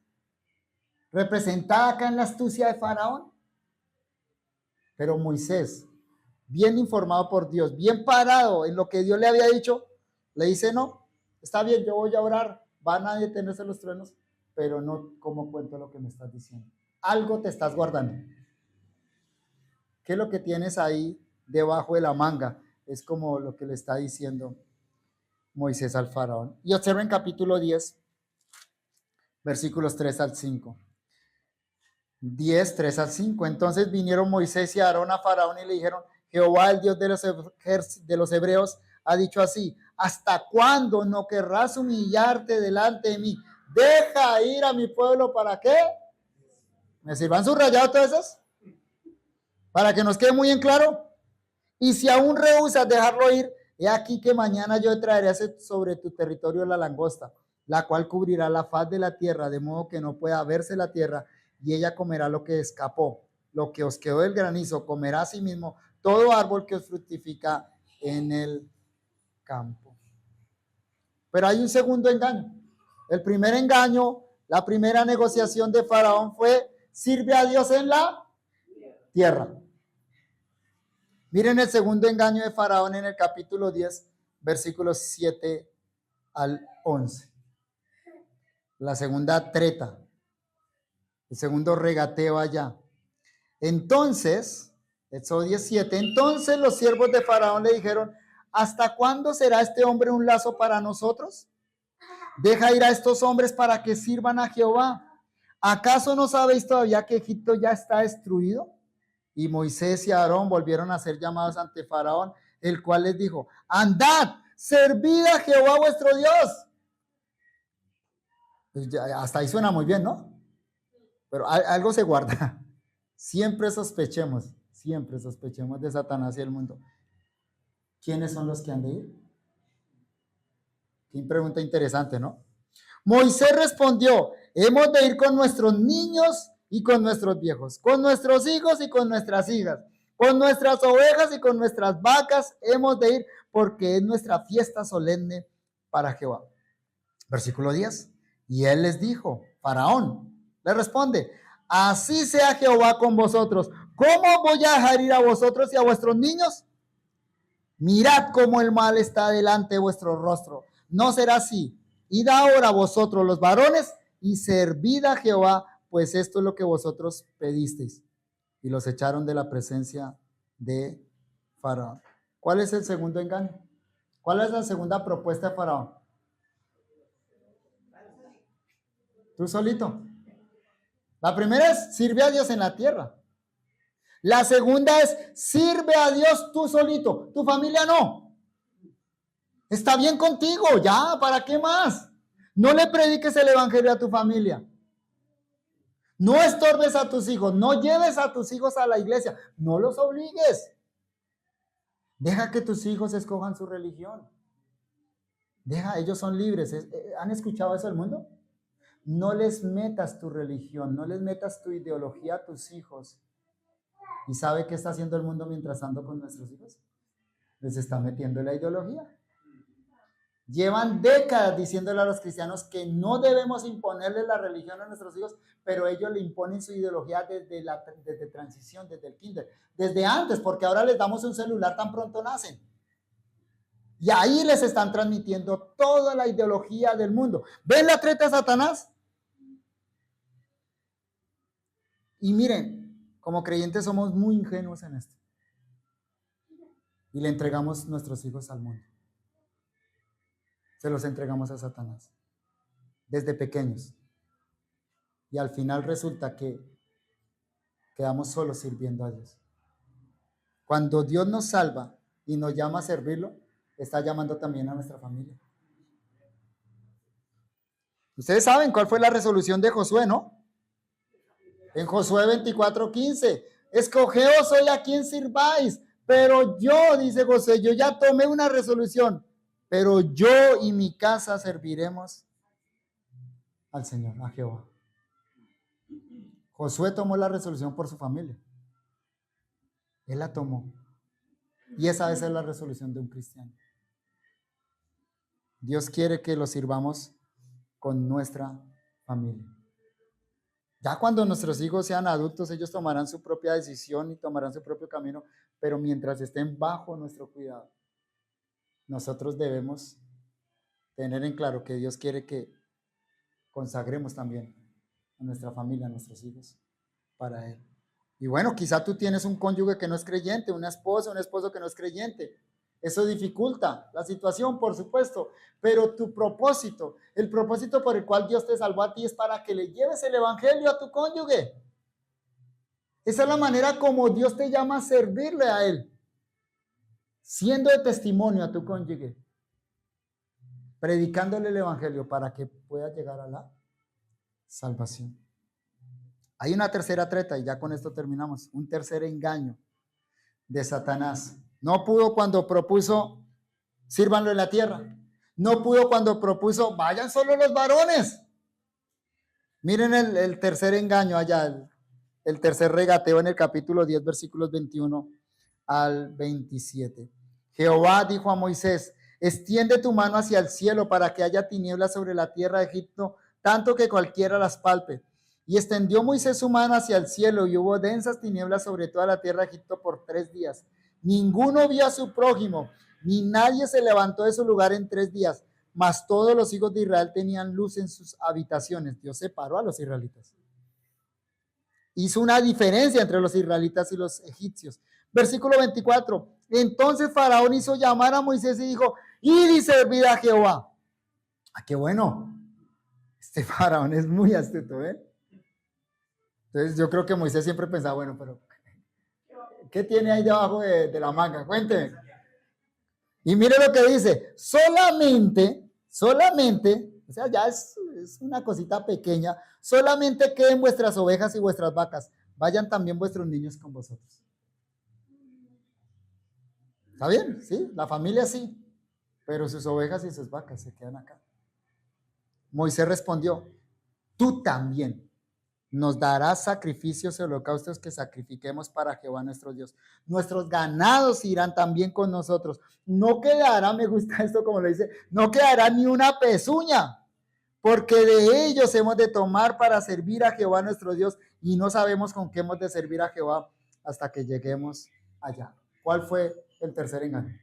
S1: Representada acá en la astucia de Faraón. Pero Moisés, bien informado por Dios, bien parado en lo que Dios le había dicho, le dice, no, está bien, yo voy a orar, van a detenerse los truenos, pero no como cuento lo que me estás diciendo. Algo te estás guardando. ¿Qué es lo que tienes ahí debajo de la manga? Es como lo que le está diciendo Moisés al Faraón. Y observen capítulo 10, versículos 3 al 5. 10, 3 al 5. Entonces vinieron Moisés y Aarón a Faraón y le dijeron, Jehová, el Dios de los hebreos, ha dicho así, ¿hasta cuándo no querrás humillarte delante de mí? Deja ir a mi pueblo, ¿para qué? ¿Me sirvan subrayado todas esas? Para que nos quede muy en claro. Y si aún rehusas dejarlo ir, he aquí que mañana yo traeré sobre tu territorio la langosta, la cual cubrirá la faz de la tierra, de modo que no pueda verse la tierra, y ella comerá lo que escapó. Lo que os quedó del granizo comerá a sí mismo todo árbol que os fructifica en el campo. Pero hay un segundo engaño. El primer engaño, la primera negociación de Faraón fue: sirve a Dios en la tierra. Miren el segundo engaño de Faraón en el capítulo 10, versículos 7 al 11. La segunda treta, el segundo regateo allá. Entonces, Éxodo 17, entonces los siervos de Faraón le dijeron: ¿hasta cuándo será este hombre un lazo para nosotros? Deja ir a estos hombres para que sirvan a Jehová. ¿Acaso no sabéis todavía que Egipto ya está destruido? Y Moisés y Aarón volvieron a ser llamados ante Faraón, el cual les dijo: andad, servid a Jehová vuestro Dios. Pues ya, hasta ahí suena muy bien, ¿no? Pero algo se guarda. Siempre sospechemos de Satanás y el mundo. ¿Quiénes son los que han de ir? Qué pregunta interesante, ¿no? Moisés respondió: hemos de ir con nuestros niños y con nuestros viejos, con nuestros hijos y con nuestras hijas, con nuestras ovejas y con nuestras vacas hemos de ir, porque es nuestra fiesta solemne para Jehová. Versículo 10. Y él les dijo, Faraón le responde: así sea Jehová con vosotros. ¿Cómo voy a dejar ir a vosotros y a vuestros niños? Mirad cómo el mal está delante de vuestro rostro. No será así. Id ahora vosotros los varones y servid a Jehová, pues esto es lo que vosotros pedisteis. Y los echaron de la presencia de Faraón. ¿Cuál es el segundo engaño? ¿Cuál es la segunda propuesta de Faraón? Tú solito. La primera es: sirve a Dios en la tierra. La segunda es: sirve a Dios tú solito. Tu familia no. Está bien contigo, ya, ¿para qué más? No le prediques el evangelio a tu familia. No estorbes a tus hijos, no lleves a tus hijos a la iglesia, no los obligues. Deja que tus hijos escojan su religión. Deja, ellos son libres. ¿Han escuchado eso del mundo? No les metas tu religión, no les metas tu ideología a tus hijos. ¿Y sabe qué está haciendo el mundo mientras ando con nuestros hijos? Les está metiendo la ideología. Llevan décadas diciéndole a los cristianos que no debemos imponerles la religión a nuestros hijos, pero ellos le imponen su ideología desde transición, desde el kinder, desde antes, porque ahora les damos un celular tan pronto nacen. Y ahí les están transmitiendo toda la ideología del mundo. ¿Ven la treta de Satanás? Y miren, como creyentes somos muy ingenuos en esto. Y le entregamos nuestros hijos al mundo. Se los entregamos a Satanás desde pequeños, y al final resulta que quedamos solos sirviendo a Dios. Cuando Dios nos salva y nos llama a servirlo, está llamando también a nuestra familia. Ustedes saben cuál fue la resolución de Josué, ¿no? En Josué 24:15, escogeos hoy a quién sirváis, pero yo, dice Josué, yo ya tomé una resolución, pero yo y mi casa serviremos al Señor, a Jehová. Josué tomó la resolución por su familia. Él la tomó. Y esa es la resolución de un cristiano. Dios quiere que lo sirvamos con nuestra familia. Ya cuando nuestros hijos sean adultos, ellos tomarán su propia decisión y tomarán su propio camino, pero mientras estén bajo nuestro cuidado, nosotros debemos tener en claro que Dios quiere que consagremos también a nuestra familia, a nuestros hijos, para Él. Y bueno, quizá tú tienes un cónyuge que no es creyente, una esposa, un esposo que no es creyente. Eso dificulta la situación, por supuesto, pero tu propósito, el propósito por el cual Dios te salvó a ti, es para que le lleves el evangelio a tu cónyuge. Esa es la manera como Dios te llama a servirle a Él, siendo de testimonio a tu cónyuge, predicándole el evangelio para que pueda llegar a la salvación. Hay una tercera treta, y ya con esto terminamos, un tercer engaño de Satanás. No pudo cuando propuso: sírvanlo en la tierra. No pudo cuando propuso: vayan solo los varones. Miren el tercer engaño allá, el tercer regateo en el capítulo 10, versículos 21 al 27. Jehová dijo a Moisés: extiende tu mano hacia el cielo para que haya tinieblas sobre la tierra de Egipto, tanto que cualquiera las palpe. Y extendió Moisés su mano hacia el cielo y hubo densas tinieblas sobre toda la tierra de Egipto por 3 días. Ninguno vio a su prójimo, ni nadie se levantó de su lugar en 3 días, mas todos los hijos de Israel tenían luz en sus habitaciones. Dios separó a los israelitas. Hizo una diferencia entre los israelitas y los egipcios. Versículo 24. Entonces Faraón hizo llamar a Moisés y dijo, id y servid a Jehová. Ah, qué bueno. Este Faraón es muy astuto, ¿eh? Entonces yo creo que Moisés siempre pensaba, bueno, pero ¿qué tiene ahí debajo de la manga? Cuente. Y mire lo que dice, solamente, o sea, ya es una cosita pequeña, solamente queden vuestras ovejas y vuestras vacas, vayan también vuestros niños con vosotros. ¿Está bien? Sí, la familia sí, pero sus ovejas y sus vacas se quedan acá. Moisés respondió, tú también nos darás sacrificios y holocaustos que sacrifiquemos para Jehová nuestro Dios. Nuestros ganados irán también con nosotros. No quedará, me gusta esto como lo dice, no quedará ni una pezuña, porque de ellos hemos de tomar para servir a Jehová nuestro Dios y no sabemos con qué hemos de servir a Jehová hasta que lleguemos allá. ¿Cuál fue el tercer engaño?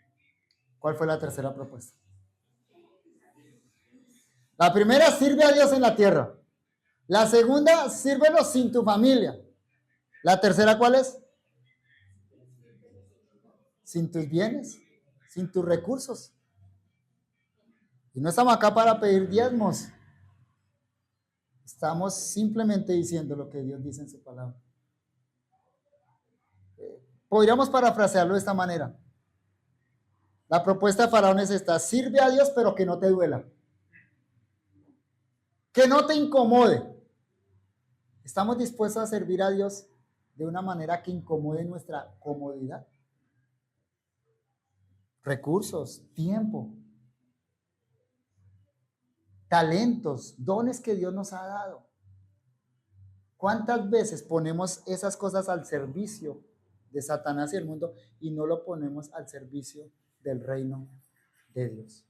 S1: ¿Cuál fue la tercera propuesta? La primera, sirve a Dios en la tierra. La segunda, sírvelo sin tu familia. La tercera, ¿cuál es? Sin tus bienes, sin tus recursos. Y no estamos acá para pedir diezmos. Estamos simplemente diciendo lo que Dios dice en su palabra. Podríamos parafrasearlo de esta manera. La propuesta de Faraón es esta: sirve a Dios, pero que no te duela. Que no te incomode. ¿Estamos dispuestos a servir a Dios de una manera que incomode nuestra comodidad? Recursos, tiempo, talentos, dones que Dios nos ha dado. ¿Cuántas veces ponemos esas cosas al servicio de Satanás y el mundo y no lo ponemos al servicio del reino de Dios?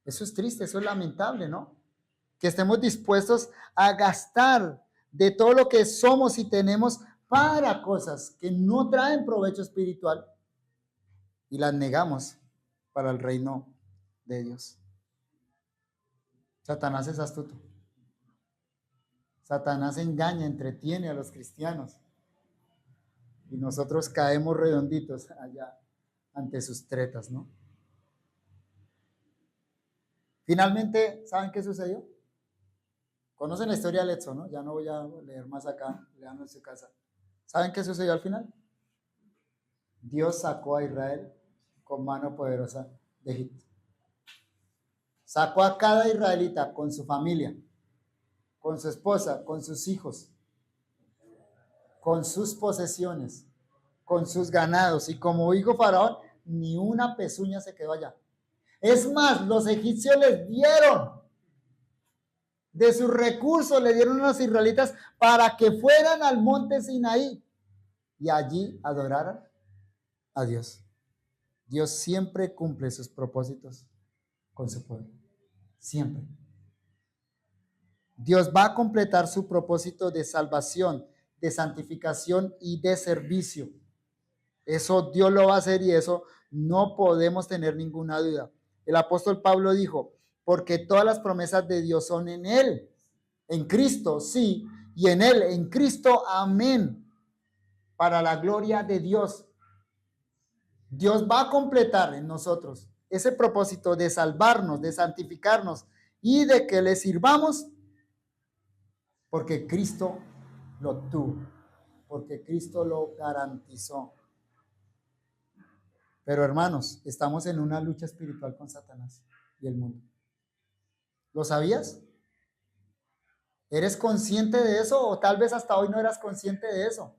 S1: Eso es triste, eso es lamentable, ¿no? Que estemos dispuestos a gastar de todo lo que somos y tenemos para cosas que no traen provecho espiritual y las negamos para el reino de Dios. Satanás es astuto. Satanás engaña, entretiene a los cristianos y nosotros caemos redonditos allá ante sus tretas, ¿no? Finalmente, ¿saben qué sucedió? Conocen la historia del Éxodo, ¿no? Ya no voy a leer más acá, leanlo en su casa. ¿Saben qué sucedió al final? Dios sacó a Israel con mano poderosa de Egipto. Sacó a cada israelita con su familia, con su esposa, con sus hijos, con sus posesiones, con sus ganados. Y como dijo Faraón, ni una pezuña se quedó allá. Es más, los egipcios les dieron de sus recursos, le dieron a los israelitas para que fueran al monte Sinaí y allí adoraran a Dios. Dios siempre cumple sus propósitos con su pueblo. Siempre. Dios va a completar su propósito de salvación, de santificación y de servicio. Eso Dios lo va a hacer y eso no podemos tener ninguna duda. El apóstol Pablo dijo, porque todas las promesas de Dios son en Él, en Cristo, sí, y en Él, en Cristo, amén, para la gloria de Dios. Dios va a completar en nosotros ese propósito de salvarnos, de santificarnos y de que le sirvamos porque Cristo lo tuvo, porque Cristo lo garantizó. Pero hermanos, estamos en una lucha espiritual con Satanás y el mundo. ¿Lo sabías? ¿Eres consciente de eso? O tal vez hasta hoy no eras consciente de eso.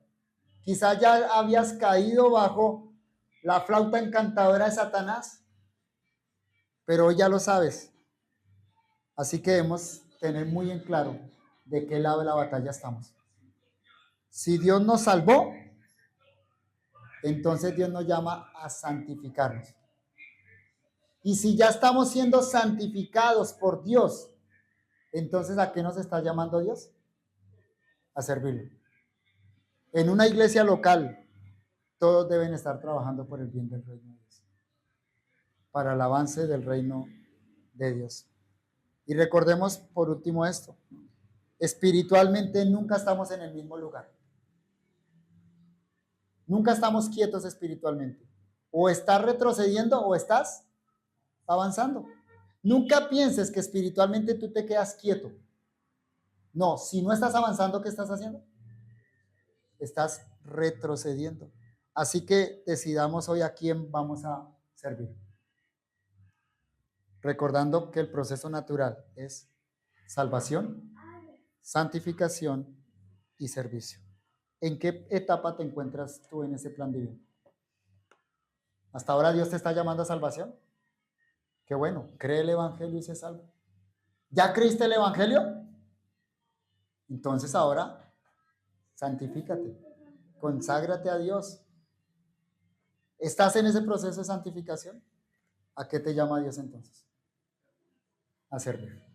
S1: Quizás ya habías caído bajo la flauta encantadora de Satanás, pero hoy ya lo sabes. Así que debemos tener muy en claro de qué lado de la batalla estamos. Si Dios nos salvó, entonces Dios nos llama a santificarnos. Y si ya estamos siendo santificados por Dios, entonces ¿a qué nos está llamando Dios? A servirlo. En una iglesia local, todos deben estar trabajando por el bien del reino de Dios, para el avance del reino de Dios. Y recordemos por último esto: espiritualmente nunca estamos en el mismo lugar. Nunca estamos quietos espiritualmente. O estás retrocediendo o estás avanzando. Nunca pienses que espiritualmente tú te quedas quieto. No, si no estás avanzando, ¿qué estás haciendo? Estás retrocediendo. Así que decidamos hoy a quién vamos a servir. Recordando que el proceso natural es salvación, santificación y servicio. ¿En qué etapa te encuentras tú en ese plan divino? ¿Hasta ahora Dios te está llamando a salvación? Qué bueno, cree el evangelio y se salva. ¿Ya creíste el evangelio? Entonces ahora santifícate, conságrate a Dios. ¿Estás en ese proceso de santificación? ¿A qué te llama Dios entonces? A servir.